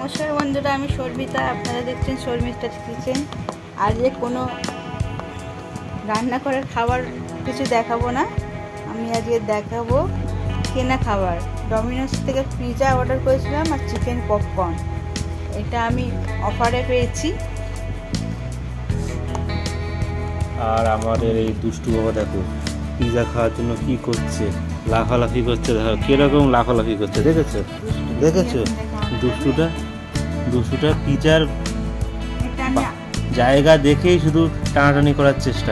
নমস্কার বন্ধুরা, আমি শর্মিতা। আপনারা দেখছেন শর্মিতা কিচেন। আজকে কোনো রান্না করার খাবার কিছু দেখাবো না, আমি আজকে দেখাবো কেনা খাবার। ডমিনোস থেকে পিৎজা অর্ডার করেছিলাম আর চিকেন পপকর্ন, এটা আমি অফারে পেয়েছি। আর আমাদের এই দুষ্টু বাবা দেখো পিৎজা খাওয়ার জন্য কি করছে, লাফালাফি করছে। দেখো কিরকম লাফালাফি করছে, দেখেছো দেখেছো? দুষ্টুটা পিৎজার জায়গা দেখেই শুধু টানাটানি করার চেষ্টা,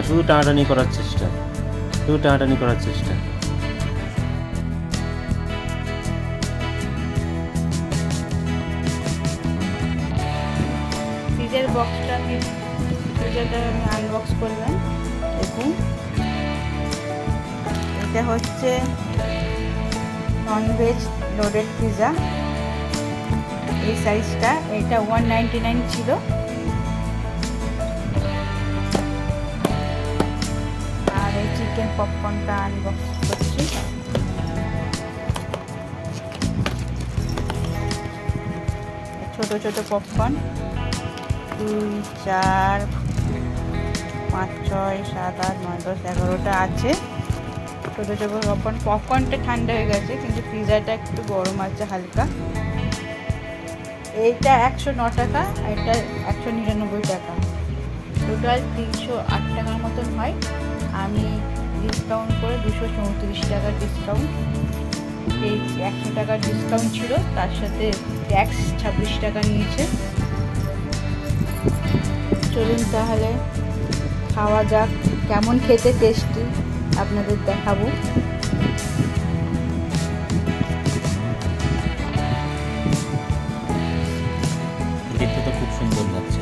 পিৎজার বক্সটা আমি আনবক্স করলাম। দেখুন, এটা হচ্ছে ননভেজ লোডেড পিৎজা। এই সাইজটা, এটা 199 ছিল। আর এই চিকেন পপকর্নটা আনবক্স করছি। ছোট ছোট পপকর্ন 2, 4, 5, 6, 7, 8, 9, 10, 11টা আছে। ছোট ছোট পপকর্নটা ঠান্ডা হয়ে গেছে, কিন্তু পিৎজাটা একটু গরম আছে হালকা। এইটা 109 টাকা, এটা 199 টাকা, টোটাল 308 টাকার মতন হয়। আমি ডিসকাউন্ট করে 234 টাকার ডিসকাউন্ট পেয়েছি। 100 টাকার ডিসকাউন্ট ছিল, তার সাথে ট্যাক্স 26 টাকা নিয়েছে। চলুন তাহলে খাওয়া যাক, কেমন খেতে টেস্টি আপনাদের দেখাবো। দেখতে তো খুব সুন্দর লাগছে,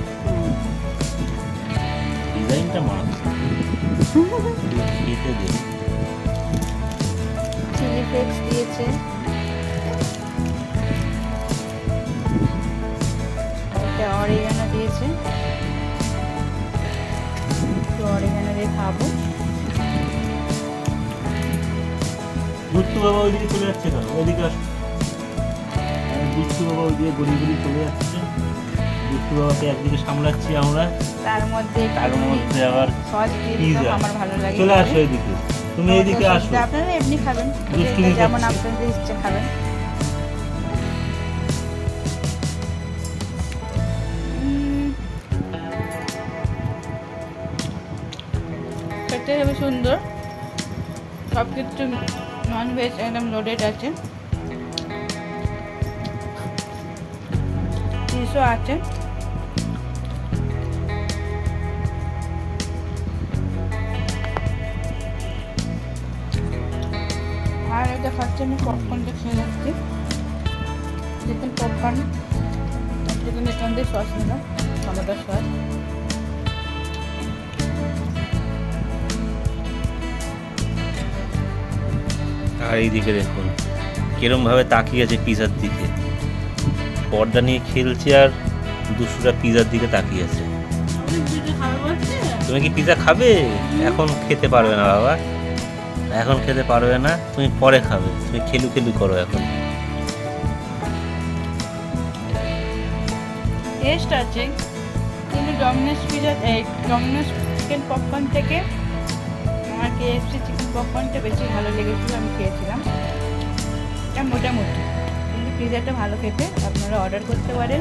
ডিজাইনটা চিলি ফ্লেক্স দিয়েছে, একটা অরিগানো দিয়েছে, একটু অরিগানো দিয়ে খাবো। দুষ্টু বাবা ওইদিকে চলে যাচ্ছে কেন? ওইদিকে আস। দুষ্টু বাবা ওইদিকে গড়ি চলে যাচ্ছে। দুষ্টু বাবাকে একদিকে সামলাচ্ছি আমরা, তার মধ্যে আবার আমার ভালো লাগে। চলে আসো এইদিকে, তুমি এইদিকে আসো। আপনারা এমনি খাবেন, যেমন আপনাদের ইচ্ছে খাবেন। খেতে খুবই সুন্দর, সব কিছু ননভেজ একদম লোডেড আছে, চিজও আছে। আর এটা খাচ্ছি আমি পপকর্নটা খেয়ে যাচ্ছি। চিকেন পপকর্ন, চিকেন এখান দিয়ে সস নিলাম, টমেটোর সস। আর এইদিকে দেখুন কিরম ভাবে তাকিয়ে আছে পিৎজার দিকে, পর্দা নিয়ে খেলছে আর দুষ্টুটা পিৎজার দিকে তাকিয়ে আছে। তুমি কি পিৎজা খাবে? এখন খেতে পারবে না বাবা, এখন খেতে পারবে না, তুমি পরে খাবে। তুমি খেলু করো এখন। টেস্ট আছে, কিন্তু Domino's pizza, Domino's chicken popcorn থেকে আমার KFC চিকেন পপকর্নটা বেশি ভালো লেগেছিলো। আমি খেয়েছিলাম, এটা মোটামুটি, কিন্তু পিৎজাটা ভালো খেতে। আপনারা অর্ডার করতে পারেন,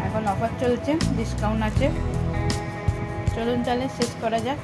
এখন অফার চলছে, ডিসকাউন্ট আছে। চলুন তাহলে শেষ করা যাক।